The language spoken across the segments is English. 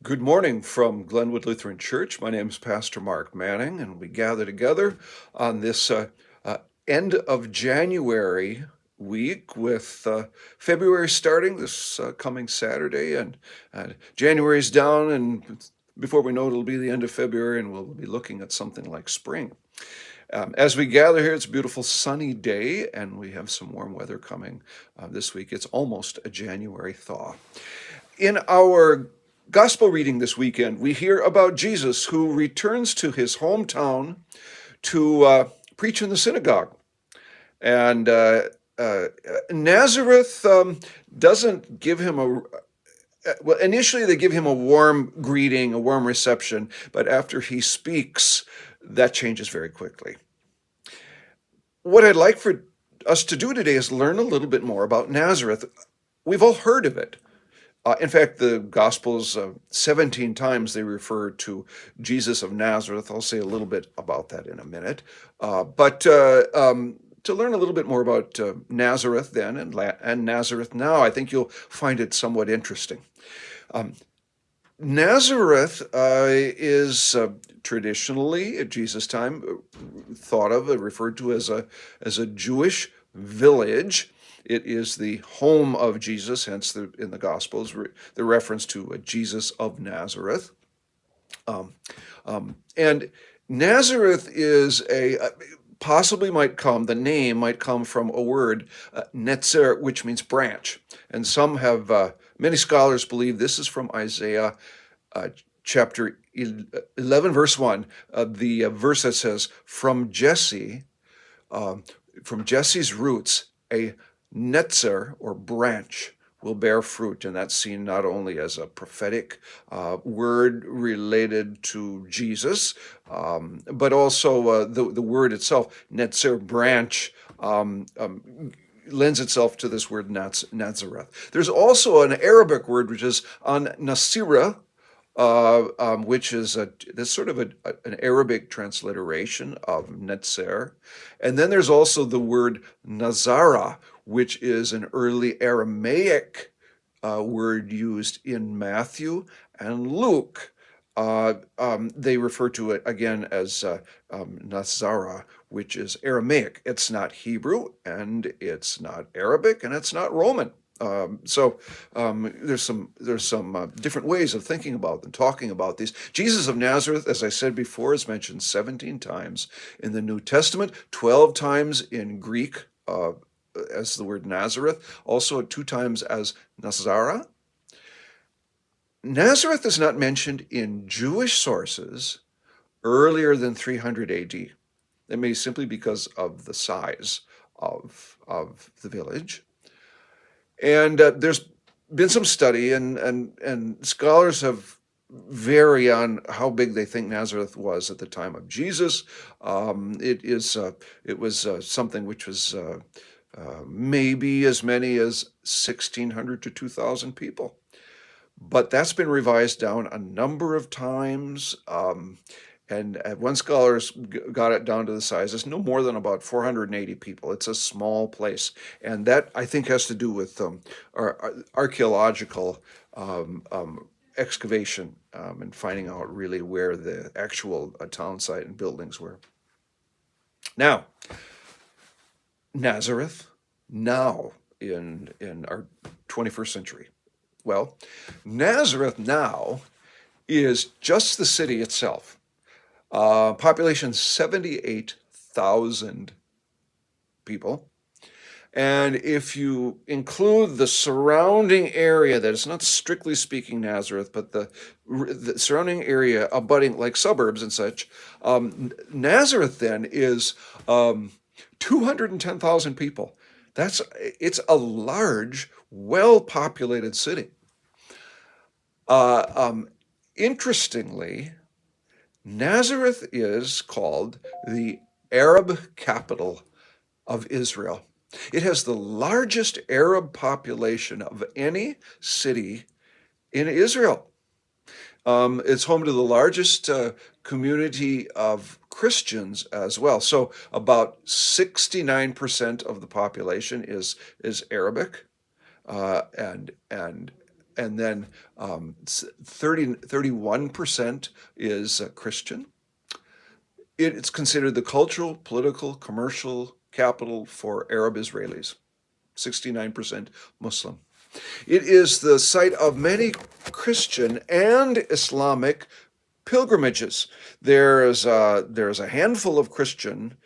Good morning from Glenwood Lutheran Church. My name is Pastor Mark Manning, and we gather together on this end of January week with February starting this coming Saturday, and January's down, and before we know it, it'll be the end of February, and we'll be looking at something like spring. As we gather here, it's a beautiful sunny day, and we have some warm weather coming this week. It's almost a January thaw. In our gospel reading this weekend, we hear about Jesus who returns to his hometown to preach in the synagogue. And Nazareth doesn't give him well, initially they give him a warm greeting, a warm reception, but after he speaks, that changes very quickly. What I'd like for us to do today is learn a little bit more about Nazareth. We've all heard of it. In fact, the Gospels, 17 times they refer to Jesus of Nazareth. I'll say a little bit about that in a minute. But to learn a little bit more about Nazareth then and Nazareth now, I think you'll find it somewhat interesting. Nazareth is traditionally, at Jesus' time, thought of, referred to as a Jewish village. It is the home of Jesus, hence in the Gospels, the reference to Jesus of Nazareth. And Nazareth is the name might come from a word, netzer, which means branch. And many scholars believe this is from Isaiah chapter 11, verse 1, the verse that says, from Jesse's roots, a netzer, or branch, will bear fruit. And that's seen not only as a prophetic word related to Jesus, but also the word itself, netzer, branch, lends itself to this word Nazareth. There's also an Arabic word, which is nasira, which is that's sort of an Arabic transliteration of netzer. And then there's also the word nazara, which is an early Aramaic word used in Matthew and Luke. They refer to it again as Nazara, which is Aramaic. It's not Hebrew, and it's not Arabic, and it's not Roman. So there's some different ways of thinking about and talking about these. Jesus of Nazareth, as I said before, is mentioned 17 times in the New Testament, 12 times in Greek as the word Nazareth, also 2 times as Nazara. Nazareth is not mentioned in Jewish sources earlier than 300 AD. That may be simply because of the size of the village. And there's been some study, and scholars have vary on how big they think Nazareth was at the time of Jesus. It was something which was maybe as many as 1,600 to 2,000 people. But that's been revised down a number of times. And one scholar's got it down to the size. It's no more than about 480 people. It's a small place. And that, I think, has to do with archaeological excavation and finding out really where the actual town site and buildings were. Now, Nazareth, now in our 21st century. Well, Nazareth now is just the city itself. Population 78,000 people. And if you include the surrounding area, that is not strictly speaking Nazareth, but the surrounding area abutting like suburbs and such, Nazareth then is 210,000 people. It's a large, well-populated city. Interestingly, Nazareth is called the Arab capital of Israel. It has the largest Arab population of any city in Israel. It's home to the largest community of Christians as well. So about 69% of the population is Arabic, and and then 31% is Christian. It's considered the cultural, political, commercial capital for Arab Israelis. 69% Muslim. It is the site of many Christian and Islamic pilgrimages. There's a handful of Christian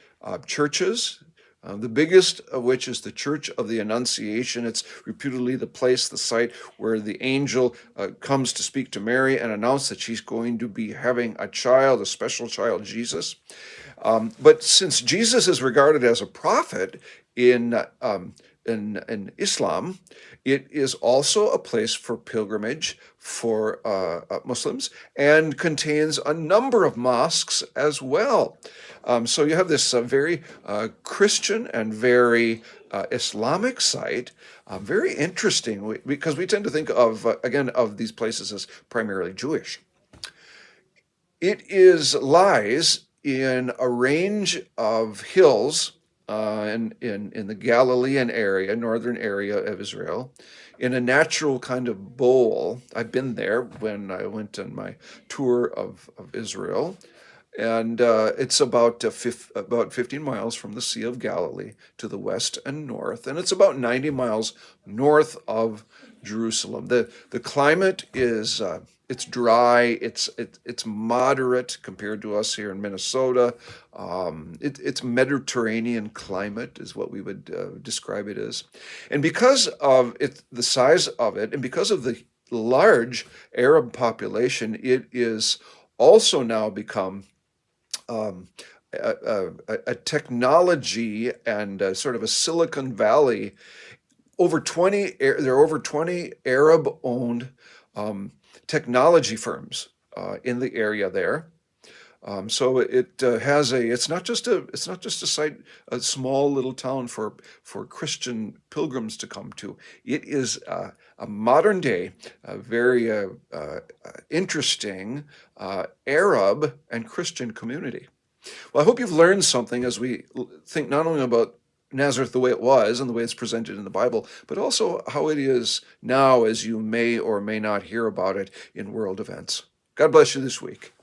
churches, the biggest of which is the Church of the Annunciation. It's reputedly the place, the site where the angel comes to speak to Mary and announce that she's going to be having a child, a special child, Jesus. But since Jesus is regarded as a prophet in Islam, it is also a place for pilgrimage for Muslims and contains a number of mosques as well. So you have this very Christian and very Islamic site, very interesting because we tend to think of, again, of these places as primarily Jewish. It lies in a range of hills in the Galilean area, northern area of Israel, in a natural kind of bowl. I've been there when I went on my tour of Israel, and it's about 15 miles from the Sea of Galilee to the west and north, and it's about 90 miles north of Jerusalem. The climate is it's dry, it's moderate compared to us here in Minnesota. It's Mediterranean climate is what we would describe it as, and because of the size of it, and because of the large Arab population, it is also now become a technology and sort of a Silicon Valley. There are over 20 Arab-owned technology firms in the area there. So it's not just a site, a small little town for Christian pilgrims to come to. It is a modern day, very interesting Arab and Christian community. Well, I hope you've learned something as we think not only about Nazareth the way it was and the way it's presented in the Bible, but also how it is now as you may or may not hear about it in world events. God bless you this week.